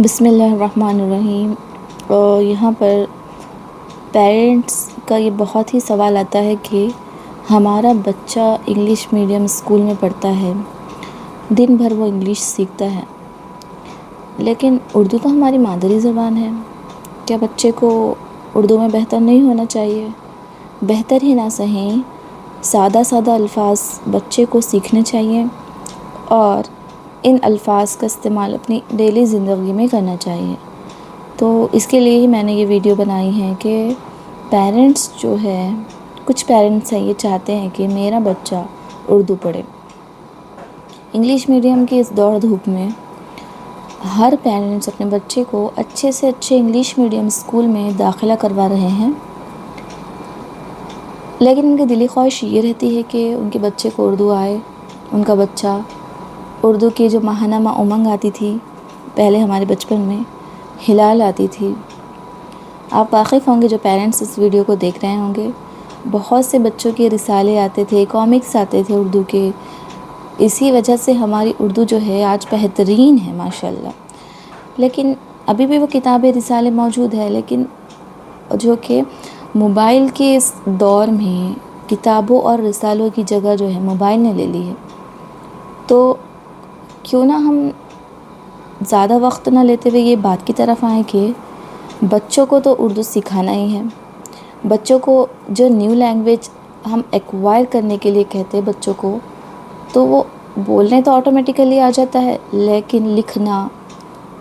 بسم اللہ الرحمن الرحیم۔ یہاں پر پیرنٹس کا یہ بہت ہی سوال آتا ہے کہ ہمارا بچہ انگلش میڈیم اسکول میں پڑھتا ہے، دن بھر وہ انگلش سیکھتا ہے، لیکن اردو تو ہماری مادری زبان ہے، کیا بچے کو اردو میں بہتر نہیں ہونا چاہیے؟ بہتر ہی نہ سہیں، سادہ سادہ الفاظ بچے کو سیکھنے چاہیے اور ان الفاظ کا استعمال اپنی ڈیلی زندگی میں کرنا چاہیے۔ تو اس کے لیے ہی میں نے یہ ویڈیو بنائی ہے کہ پیرنٹس جو ہے، کچھ پیرنٹس ہیں یہ چاہتے ہیں کہ میرا بچہ اردو پڑھے۔ انگلش میڈیم کی اس دوڑ دھوپ میں ہر پیرنٹس اپنے بچے کو اچھے سے اچھے انگلش میڈیم اسکول میں داخلہ کروا رہے ہیں، لیکن ان کی دلی خواہش یہ رہتی ہے کہ ان کے بچے کو اردو آئے، ان کا بچہ اردو کی جو ماہنامہ امنگ آتی تھی پہلے ہمارے بچپن میں، ہلال آتی تھی۔ آپ واقف ہوں گے جو پیرنٹس اس ویڈیو کو دیکھ رہے ہوں گے، بہت سے بچوں کے رسالے آتے تھے، کامکس آتے تھے اردو کے۔ اسی وجہ سے ہماری اردو جو ہے آج بہترین ہے ماشاءاللہ۔ لیکن ابھی بھی وہ کتابیں رسالے موجود ہے، لیکن جو کہ موبائل کے اس دور میں کتابوں اور رسالوں کی جگہ جو ہے موبائل نے لے لی ہے۔ تو کیوں نہ ہم زیادہ وقت نہ لیتے ہوئے یہ بات کی طرف آئیں کہ بچوں کو تو اردو سکھانا ہی ہے۔ بچوں کو جو نیو لینگویج ہم ایکوائر کرنے کے لیے کہتے ہیں بچوں کو، تو وہ بولنے تو آٹومیٹیکلی آ جاتا ہے، لیکن لکھنا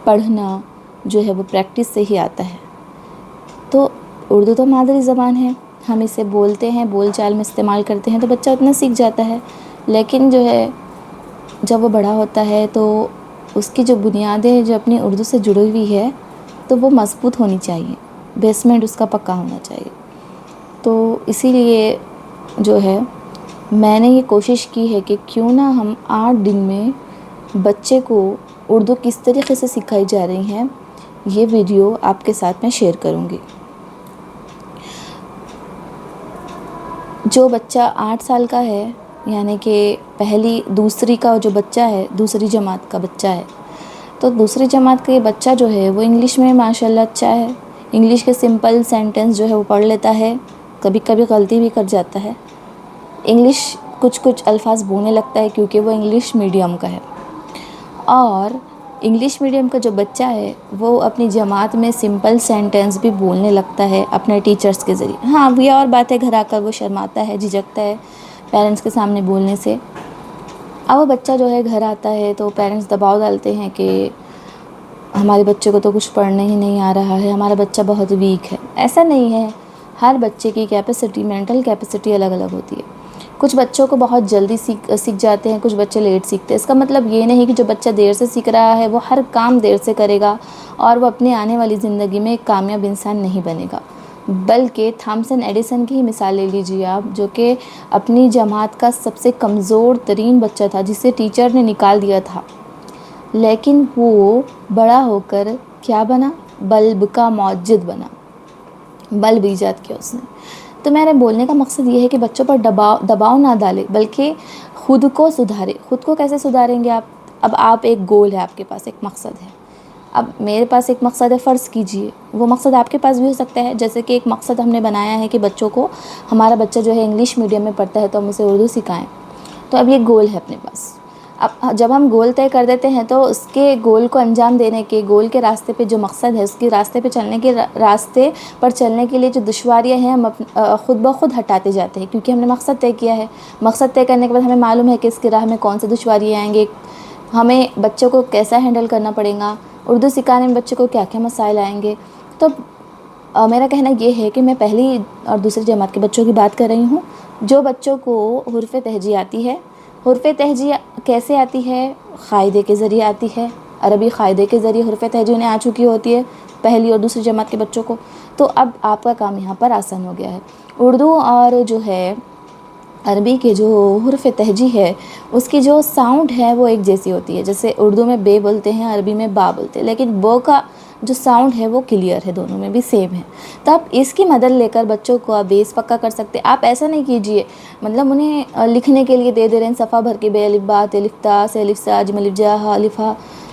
پڑھنا جو ہے وہ پریکٹس سے ہی آتا ہے۔ تو اردو تو مادری زبان ہے، ہم اسے بولتے ہیں، بول چال میں استعمال کرتے ہیں تو بچہ اتنا سیکھ جاتا ہے، لیکن جو ہے جب وہ بڑا ہوتا ہے تو اس کی جو بنیادیں جو اپنی اردو سے جڑی ہوئی ہے تو وہ مضبوط ہونی چاہیے، بیسمنٹ اس کا پکا ہونا چاہیے۔ تو اسی لیے جو ہے میں نے یہ کوشش کی ہے کہ کیوں نہ ہم 8 دن میں بچے کو اردو کس طریقے سے سکھائی جا رہی ہیں، یہ ویڈیو آپ کے ساتھ میں شیئر کروں گی۔ جو بچہ 8 سال کا ہے، یعنی کہ پہلی دوسری کا جو بچہ ہے، دوسری جماعت کا بچہ ہے، تو دوسری جماعت کا یہ بچہ جو ہے وہ انگلش میں ماشاءاللہ اچھا ہے، انگلش کے سمپل سینٹنس جو ہے وہ پڑھ لیتا ہے، کبھی کبھی غلطی بھی کر جاتا ہے، انگلش کچھ الفاظ بولنے لگتا ہے کیونکہ وہ انگلش میڈیم کا ہے۔ اور انگلش میڈیم کا جو بچہ ہے وہ اپنی جماعت میں سمپل سینٹنس بھی بولنے لگتا ہے اپنے ٹیچرز کے ذریعے۔ ہاں یہ اور بات ہے، گھر آ کر وہ شرماتا ہے، جھجکتا ہے پیرنٹس کے سامنے بولنے سے۔ اب وہ بچہ جو ہے گھر آتا ہے تو پیرنٹس دباؤ ڈالتے ہیں کہ ہمارے بچے کو تو کچھ پڑھنے ہی نہیں آ رہا ہے، ہمارا بچہ بہت ویک ہے۔ ایسا نہیں ہے، ہر بچے کی کیپیسٹی، مینٹل کیپیسٹی الگ الگ ہوتی ہے۔ کچھ بچوں کو بہت جلدی سیکھ جاتے ہیں، کچھ بچے لیٹ سیکھتے ہیں۔ اس کا مطلب یہ نہیں کہ جو بچہ دیر سے سیکھ رہا ہے وہ ہر کام دیر سے کرے گا اور وہ اپنے آنے والی زندگی میں ایک کامیاب انسان نہیں بنے گا، بلکہ تھامسن ایڈیسن کی ہی مثال لے لیجیے آپ، جو کہ اپنی جماعت کا سب سے کمزور ترین بچہ تھا جسے ٹیچر نے نکال دیا تھا، لیکن وہ بڑا ہو کر کیا بنا؟ بلب کا موجد بنا، بلب ایجاد کیا اس نے۔ تو میرے بولنے کا مقصد یہ ہے کہ بچوں پر دباؤ نہ ڈالے، بلکہ خود کو سدھارے۔ خود کو کیسے سدھاریں گے آپ؟ اب آپ ایک گول ہے، آپ کے پاس ایک مقصد ہے، اب میرے پاس ایک مقصد ہے، فرض کیجئے وہ مقصد آپ کے پاس بھی ہو سکتا ہے۔ جیسے کہ ایک مقصد ہم نے بنایا ہے کہ بچوں کو، ہمارا بچہ جو ہے انگلش میڈیم میں پڑھتا ہے تو ہم اسے اردو سکھائیں، تو اب یہ گول ہے اپنے پاس۔ اب جب ہم گول طے کر دیتے ہیں تو اس کے گول کو انجام دینے کے، گول کے راستے پہ جو مقصد ہے اس کے راستے پہ چلنے کے لیے جو دشواریاں ہیں ہم خود بخود ہٹاتے جاتے ہیں، کیونکہ ہم نے مقصد طے کیا ہے۔ مقصد طے کرنے کے بعد ہمیں معلوم ہے کہ اس کی راہ میں کون سے دشواریاں آئیں گے، ہمیں بچوں کو کیسا ہینڈل کرنا پڑے گا، اردو سکھانے میں بچوں کو کیا کیا مسائل آئیں گے۔ تو میرا کہنا یہ ہے کہ میں پہلی اور دوسری جماعت کے بچوں کی بات کر رہی ہوں، جو بچوں کو حروف تہجی آتی ہے۔ حروف تہجی کیسے آتی ہے؟ قاعدے کے ذریعے آتی ہے، عربی قاعدے کے ذریعے حروف تہجی انہیں آ چکی ہوتی ہے پہلی اور دوسری جماعت کے بچوں کو۔ تو اب آپ کا کام یہاں پر آسان ہو گیا ہے۔ اردو اور جو ہے عربی کے جو حروف تہجی ہے اس کی جو ساؤنڈ ہے وہ ایک جیسی ہوتی ہے، جیسے اردو میں بے بولتے ہیں، عربی میں با بولتے ہیں، لیکن بو کا جو ساؤنڈ ہے وہ کلیئر ہے، دونوں میں بھی سیم ہے۔ تو آپ اس کی مدد لے کر بچوں کو آپ بیس پکا کر سکتے۔ آپ ایسا نہیں کیجئے، مطلب انہیں لکھنے کے لیے دے رہے ہیں صفحہ بھر کے بے الف با ت الف تا س الف سا جیم الف جا ہا الف ہا،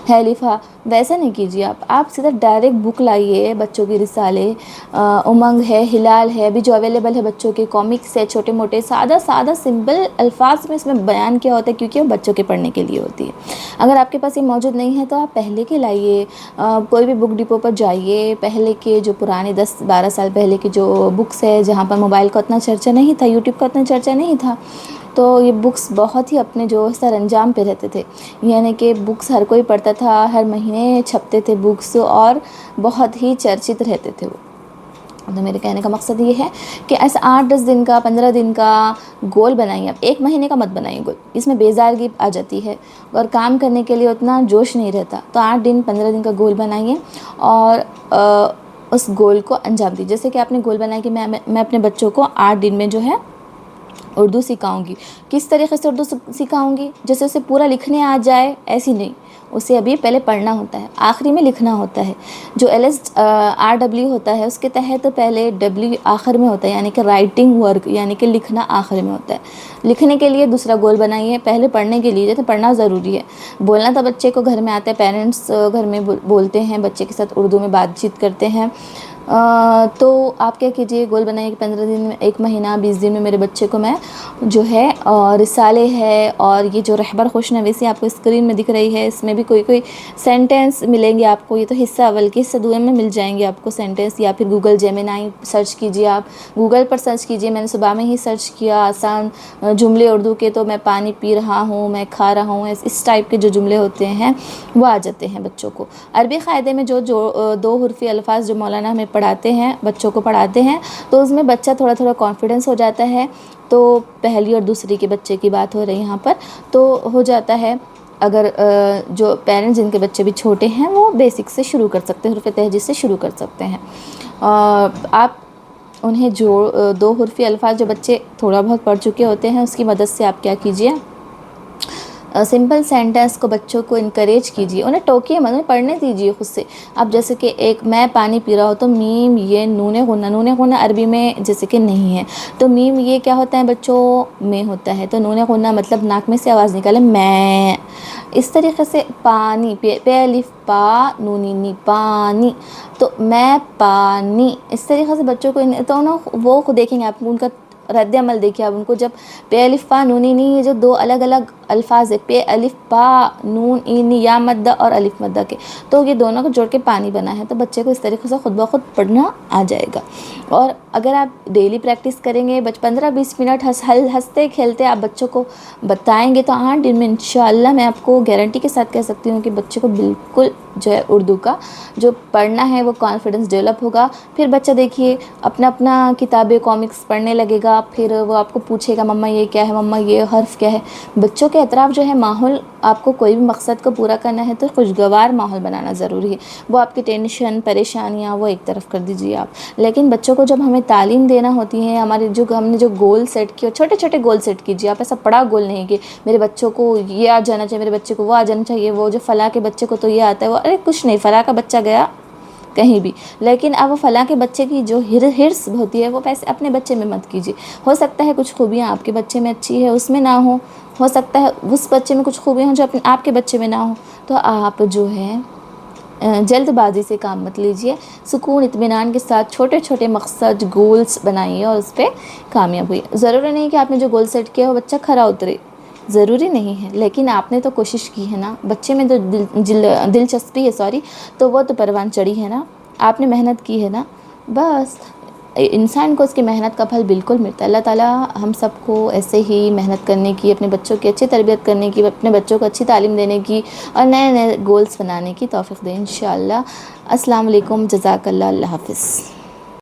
ہے لفا، ویسا نہیں کیجیے آپ سیدھا ڈائریکٹ بک لائیے، بچوں کے رسالے، امنگ ہے، ہلال ہے ابھی جو اویلیبل ہے بچوں کے، کامکس ہے چھوٹے موٹے، سادہ سادہ سمپل الفاظ میں اس میں بیان کیا ہوتا ہے کیونکہ وہ بچوں کے پڑھنے کے لیے ہوتی ہے۔ اگر آپ کے پاس یہ موجود نہیں ہے تو آپ پہلے کے لائیے، کوئی بھی بک ڈپو پر جائیے، پہلے کے جو پرانے 10-12 سال پہلے کے جو بکس ہے جہاں پر موبائل کا اتنا چرچا نہیں تھا، یوٹیوب کا اتنا چرچا نہیں تھا، تو یہ بکس بہت ہی اپنے جو سر انجام پہ رہتے تھے، یعنی کہ بکس ہر کوئی پڑھتا تھا، ہر مہینے چھپتے تھے بکس اور بہت ہی چرچت رہتے تھے وہ۔ تو میرے کہنے کا مقصد یہ ہے کہ ایسا 8-10 دن کا 15 دن کا گول بنائیے، آپ 1 مہینے کا مت بنائیے گول، اس میں بیزارگی آ جاتی ہے اور کام کرنے کے لیے اتنا جوش نہیں رہتا۔ تو 8 دن 15 دن کا گول بنائیے اور اس گول کو انجام دیجیے۔ جیسے کہ آپ نے گول بنایا کہ میں اپنے بچوں کو 8 دن میں جو ہے اردو سکھاؤں گی۔ کس طریقے سے اردو سکھاؤں گی؟ جیسے اسے پورا لکھنے آ جائے ایسی نہیں، اسے ابھی پہلے پڑھنا ہوتا ہے، آخری میں لکھنا ہوتا ہے۔ جو LSRW ہوتا ہے اس کے تحت پہلے W آخر میں ہوتا ہے، یعنی کہ رائٹنگ ورک، یعنی کہ لکھنا آخر میں ہوتا ہے۔ لکھنے کے لیے دوسرا گول بنائیے، پہلے پڑھنے کے لیے، تو پڑھنا ضروری ہے۔ بولنا تو بچے کو گھر میں آتا ہے، پیرنٹس گھر میں بولتے ہیں، بچے کے ساتھ اردو میں بات چیت کرتے ہیں، تو آپ کیا کیجئے، گول بنائیے کہ 15 دن میں، 1 مہینہ 20 دن میں میرے بچے کو میں جو ہے رسالے ہے اور یہ جو رہبر خوشنویسی آپ کو اسکرین میں دکھ رہی ہے، اس میں بھی کوئی سینٹنس ملیں گے آپ کو، یہ تو حصہ اول کے، حصہ دوئم میں مل جائیں گے آپ کو سینٹنس، یا پھر گوگل جیمینائی سرچ کیجئے، آپ گوگل پر سرچ کیجئے، میں نے صبح میں ہی سرچ کیا آسان جملے اردو کے، تو میں پانی پی رہا ہوں، میں کھا رہا ہوں، اس ٹائپ کے جو جملے ہوتے ہیں وہ آ جاتے ہیں بچوں کو۔ عربی قاعدے میں جو 2 حرفی الفاظ جو مولانا ہمیں پڑھاتے ہیں، بچوں کو پڑھاتے ہیں، تو اس میں بچہ تھوڑا تھوڑا کانفیڈنس ہو جاتا ہے۔ تو پہلی اور دوسری کے بچے کی بات ہو رہی ہے یہاں پر، تو ہو جاتا ہے۔ اگر جو پیرنٹس جن کے بچے بھی چھوٹے ہیں وہ بیسک سے شروع کر سکتے ہیں، حروف تہجی سے شروع کر سکتے ہیں۔ آپ انہیں جو 2 حرفی الفاظ جو بچے تھوڑا بہت پڑھ چکے ہوتے ہیں اس کی مدد سے آپ کیا کیجئے، سمپل سینٹنس کو بچوں کو انکریج کیجئے، انہیں ٹوکیے مت، انہیں پڑھنے دیجئے خود سے۔ اب جیسے کہ ایک میں پانی پی رہا ہوں تو میم یہ نون غنہ عربی میں جیسے کہ نہیں ہے، تو میم یہ کیا ہوتا ہے بچوں، میں ہوتا ہے، تو نون غنہ مطلب ناک میں سے آواز نکالے، میں۔ اس طریقے سے پانی، پے الف پا نونی نی، پانی، تو میں پانی، اس طریقے سے بچوں کو تو وہ خود دیکھیں گے آپ، ان کا رد عمل دیکھیے آپ ان کو، جب پے الف پا نونی نی، یہ جو 2 الگ الگ الفاظ ہے، پے الف پا نون این یا مدہ اور الف مدہ کے، تو یہ دونوں کو جوڑ کے پانی بنا ہے، تو بچے کو اس طریقے سے خود بخود پڑھنا آ جائے گا۔ اور اگر آپ ڈیلی پریکٹس کریں گے، 15-20 منٹ ہنستے کھیلتے آپ بچوں کو بتائیں گے، تو 8 دن میں انشاءاللہ میں آپ کو گارنٹی کے ساتھ کہہ سکتی ہوں کہ بچے کو بالکل جو ہے اردو کا جو پڑھنا ہے وہ کانفیڈنس ڈیولپ ہوگا۔ پھر بچہ دیکھیے اپنا کتابیں کامکس پڑھنے لگے گا، پھر وہ آپ کو پوچھے گا مما یہ کیا ہے، مما یہ حرف کیا ہے۔ بچوں کے اطراف جو ہے ماحول، آپ کو کوئی بھی مقصد کو پورا کرنا ہے تو خوشگوار ماحول بنانا ضروری ہے۔ وہ آپ کی ٹینشن پریشانیاں وہ ایک طرف کر دیجیے آپ، لیکن بچوں کو جب ہمیں تعلیم دینا ہوتی ہے، ہم نے جو گول سیٹ کیا، چھوٹے چھوٹے گول سیٹ کیجیے آپ، ایسا بڑا گول نہیں کہ میرے بچوں کو یہ آ جانا چاہیے، میرے بچے کو وہ آ جانا چاہیے، وہ جو فلاں کے بچے کو تو یہ آتا ہے، وہ ارے کچھ نہیں، فلاں کا بچہ گیا کہیں بھی، لیکن اب وہ فلاں کے بچے کی جو ہرس ہوتی ہے وہ پیسے اپنے بچے میں مت کیجیے۔ ہو سکتا ہے کچھ خوبیاں آپ کے بچے میں اچھی ہے اس میں نہ ہو سکتا ہے اس بچے میں کچھ خوبیاں ہوں جو آپ کے بچے میں نہ ہوں، تو آپ جو ہے جلد بازی سے کام مت لیجیے، سکون اطمینان کے ساتھ چھوٹے چھوٹے مقصد گولز بنائیے اور اس پہ کامیاب ہوئیے۔ ضروری نہیں کہ آپ نے جو گول سیٹ کیا وہ بچہ کھرا اترے، ضروری نہیں ہے، لیکن آپ نے تو کوشش کی ہے نا، بچے میں تو دلچسپی ہے، تو وہ تو پروان چڑھی ہے نا، آپ نے محنت کی ہے نا، بس انسان کو اس کی محنت کا پھل بالکل ملتا ہے۔ اللہ تعالیٰ ہم سب کو ایسے ہی محنت کرنے کی، اپنے بچوں کی اچھی تربیت کرنے کی، اپنے بچوں کو اچھی تعلیم دینے کی اور نئے نئے گولز بنانے کی توفیق دے انشاءاللہ۔ السلام علیکم، جزاک اللہ، اللہ حافظ۔